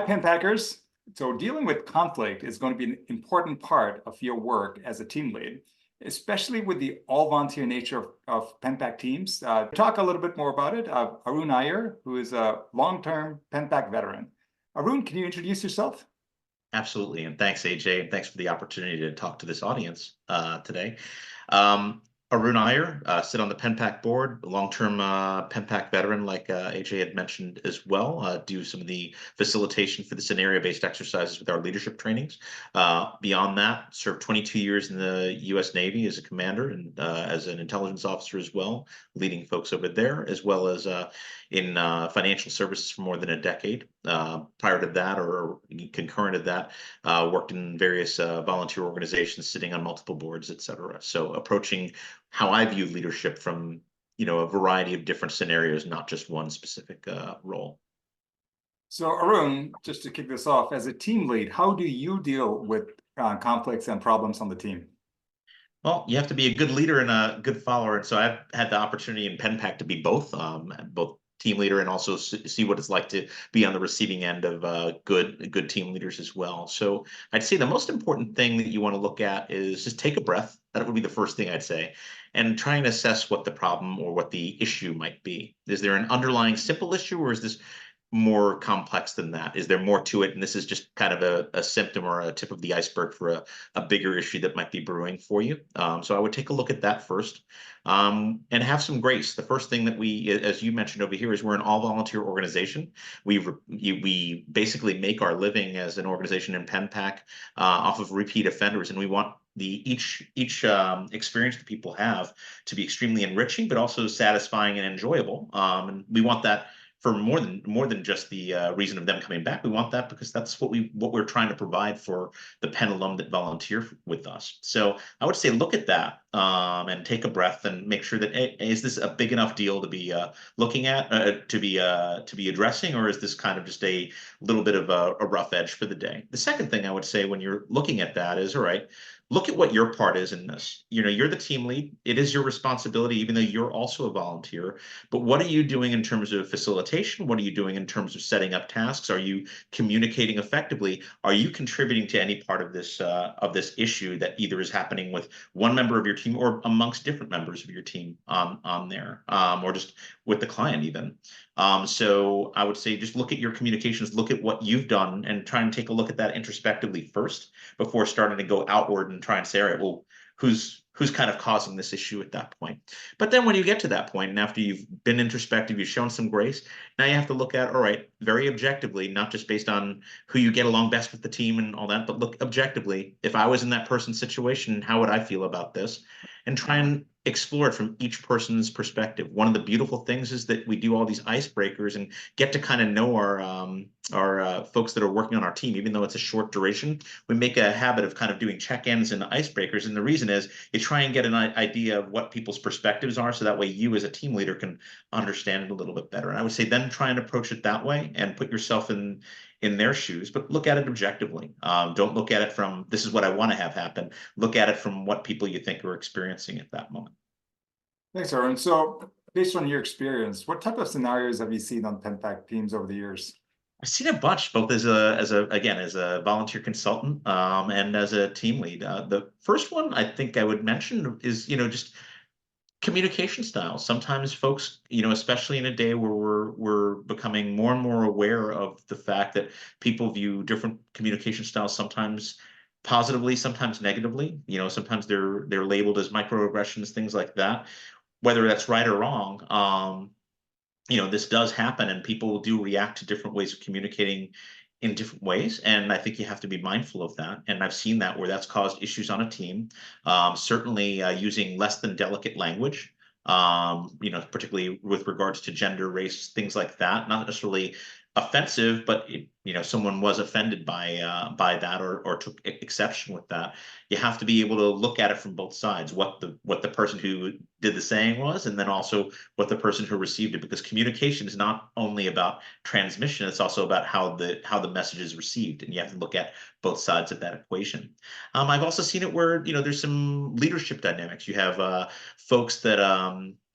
Pen Packers. So dealing with conflict is going to be an important part of your work as a team lead, especially with the all-volunteer nature of Pen Pack teams. Talk a little bit more about it. Arun Iyer, who is a long-term Pen Pack veteran. Arun, can you introduce yourself? Absolutely. And thanks, AJ, and thanks for the opportunity to talk to this audience today. Um, Arun Iyer, sit on the PenPack board, long-term PenPack veteran, like AJ had mentioned as well. Do some of the facilitation for the scenario-based exercises with our leadership trainings. Beyond that, served 22 years in the U.S. Navy as a commander and as an intelligence officer as well, leading folks over there, as well as in financial services for more than a decade. Prior to that, or concurrent to that, worked in various volunteer organizations, sitting on multiple boards, et cetera. So approaching how I view leadership from a variety of different scenarios, not just one specific role. So Arun, just to kick this off, as a team lead, how do you deal with conflicts and problems on the team? Well, you have to be a good leader and a good follower. And so I've had the opportunity in PenPack to be both team leader and also see what it's like to be on the receiving end of good team leaders as well. So I'd say the most important thing that you want to look at is just take a breath. That would be the first thing I'd say, and try and assess what the problem or what the issue might be. Is there an underlying simple issue, or is this more complex than that? Is there more to it? And this is just kind of a symptom or a tip of the iceberg for a bigger issue that might be brewing for you. So I would take a look at that first, and have some grace. The first thing that we, as you mentioned over here, is we're an all-volunteer organization. We basically make our living as an organization in PenPack off of repeat offenders, and we want each experience that people have to be extremely enriching, but also satisfying and enjoyable. And we want that for more than just the reason of them coming back. We want that because that's what we're trying to provide for the Penn alum that volunteer with us. So I would say look at that and take a breath and make sure that, hey, is this a big enough deal to be looking at, to be addressing, or is this kind of just a little bit of a rough edge for the day? The second thing I would say when you're looking at that is, all right, look at what your part is in this. You're the team lead. It is your responsibility, even though you're also a volunteer. But what are you doing in terms of facilitation? What are you doing in terms of setting up tasks? Are you communicating effectively? Are you contributing to any part of this issue that either is happening with one member of your team or amongst different members of your team on there, or just with the client even? So I would say just look at your communications, look at what you've done, and try and take a look at that introspectively first before starting to go outward and try and say, all right, well, who's kind of causing this issue at that point? But then when you get to that point, and after you've been introspective, you've shown some grace, now you have to look at, all right, very objectively, not just based on who you get along best with the team and all that, but look objectively, if I was in that person's situation, how would I feel about this? And try and explore it from each person's perspective. One of the beautiful things is that we do all these icebreakers and get to kind of know our folks that are working on our team. Even though it's a short duration, we make a habit of kind of doing check-ins and icebreakers. And the reason is you try and get an idea of what people's perspectives are, so that way you as a team leader can understand it a little bit better. And I would say then try and approach it that way and put yourself in their shoes, but look at it objectively. Don't look at it from, this is what I want to have happen. Look at it from what people you think are experiencing at that moment. Thanks, Arun. So based on your experience, what type of scenarios have you seen on Pen Pack teams over the years? I've seen a bunch, both as a volunteer consultant, and as a team lead. The first one I think I would mention is, just communication styles. Sometimes folks, especially in a day where we're becoming more and more aware of the fact that people view different communication styles, sometimes positively, sometimes negatively. Sometimes they're labeled as microaggressions, things like that. Whether that's right or wrong, this does happen, and people do react to different ways of communicating in different ways. And I think you have to be mindful of that. And I've seen that where that's caused issues on a team. Certainly using less than delicate language, particularly with regards to gender, race, things like that. Not necessarily offensive, but someone was offended by that, or took exception with that. You have to be able to look at it from both sides, what the person who did the saying was, and then also what the person who received it, because communication is not only about transmission, it's also about how the message is received, and you have to look at both sides of that equation. I've also seen it where there's some leadership dynamics. You have folks that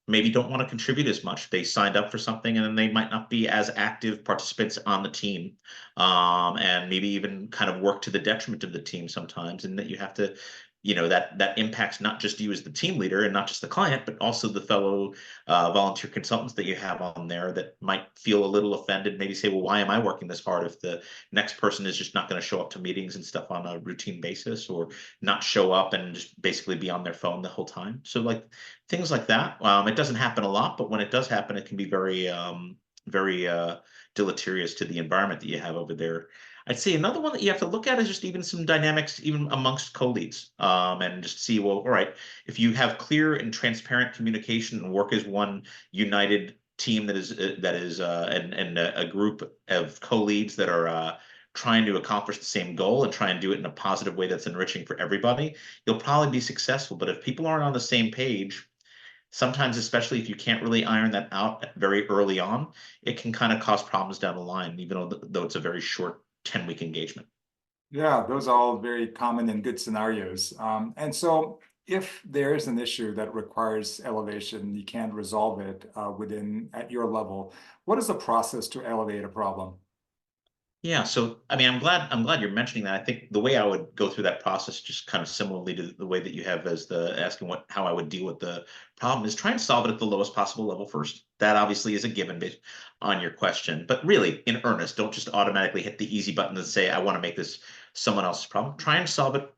maybe don't want to contribute as much. They signed up for something and then they might not be as active participants on the team, and maybe even kind of work to the detriment of the team sometimes, and that you have to, that impacts not just you as the team leader and not just the client, but also the fellow volunteer consultants that you have on there that might feel a little offended, maybe say, well, why am I working this hard if the next person is just not going to show up to meetings and stuff on a routine basis, or not show up and just basically be on their phone the whole time. So like things like that. It doesn't happen a lot, but when it does happen, it can be very deleterious to the environment that you have over there. I'd say another one that you have to look at is just even some dynamics, even amongst co-leads, and just see, well, all right, if you have clear and transparent communication and work as one united team and a group of co-leads that are trying to accomplish the same goal and try and do it in a positive way that's enriching for everybody, you'll probably be successful. But if people aren't on the same page, sometimes, especially if you can't really iron that out very early on, it can kind of cause problems down the line, even though it's a very short 10-week engagement. Yeah, those are all very common and good scenarios. And so if there is an issue that requires elevation, you can't resolve it at your level, what is the process to elevate a problem? Yeah, so I mean, I'm glad you're mentioning that. I think the way I would go through that process, just kind of similarly to the way that you have as the asking how I would deal with the problem, is try and solve it at the lowest possible level first. That obviously is a given based on your question, but really, in earnest, don't just automatically hit the easy button and say, I want to make this someone else's problem. Try and solve it.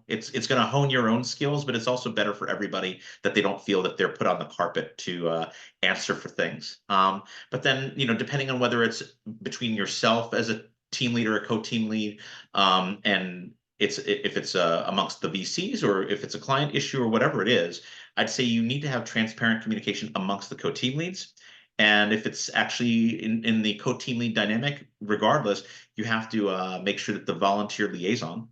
It's going to hone your own skills, but it's also better for everybody that they don't feel that they're put on the carpet to answer for things. But then, depending on whether it's between yourself as a team leader, a co-team lead, and if it's amongst the VCs, or if it's a client issue or whatever it is, I'd say you need to have transparent communication amongst the co-team leads. And if it's actually in the co-team lead dynamic, regardless, you have to make sure that the volunteer liaison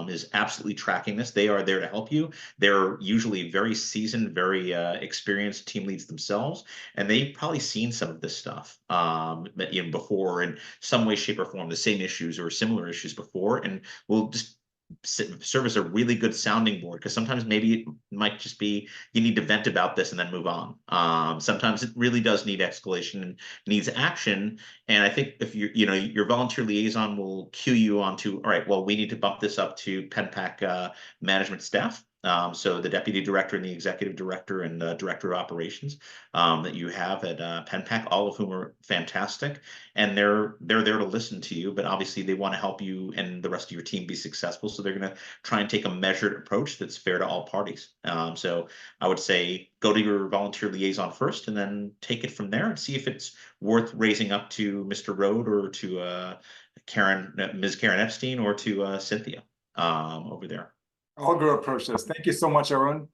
is absolutely tracking this. They are there to help you. They're usually very seasoned, very experienced team leads themselves, and they've probably seen some of this stuff before in some way, shape, or form, the same issues or similar issues before, and will just serve as a really good sounding board, because sometimes maybe it might just be you need to vent about this and then move on. Sometimes it really does need escalation and needs action. And I think if your volunteer liaison will cue you on to, all right, well, we need to bump this up to PenPack management staff. So the deputy director and the executive director and director of operations that you have at PenPack, all of whom are fantastic, and they're there to listen to you. But obviously, they want to help you and the rest of your team be successful. So they're going to try and take a measured approach that's fair to all parties. So I would say go to your volunteer liaison first, and then take it from there and see if it's worth raising up to Mr. Rode, or to Ms. Karen Epstein, or to Cynthia over there. All good approaches. Thank you so much, Arun.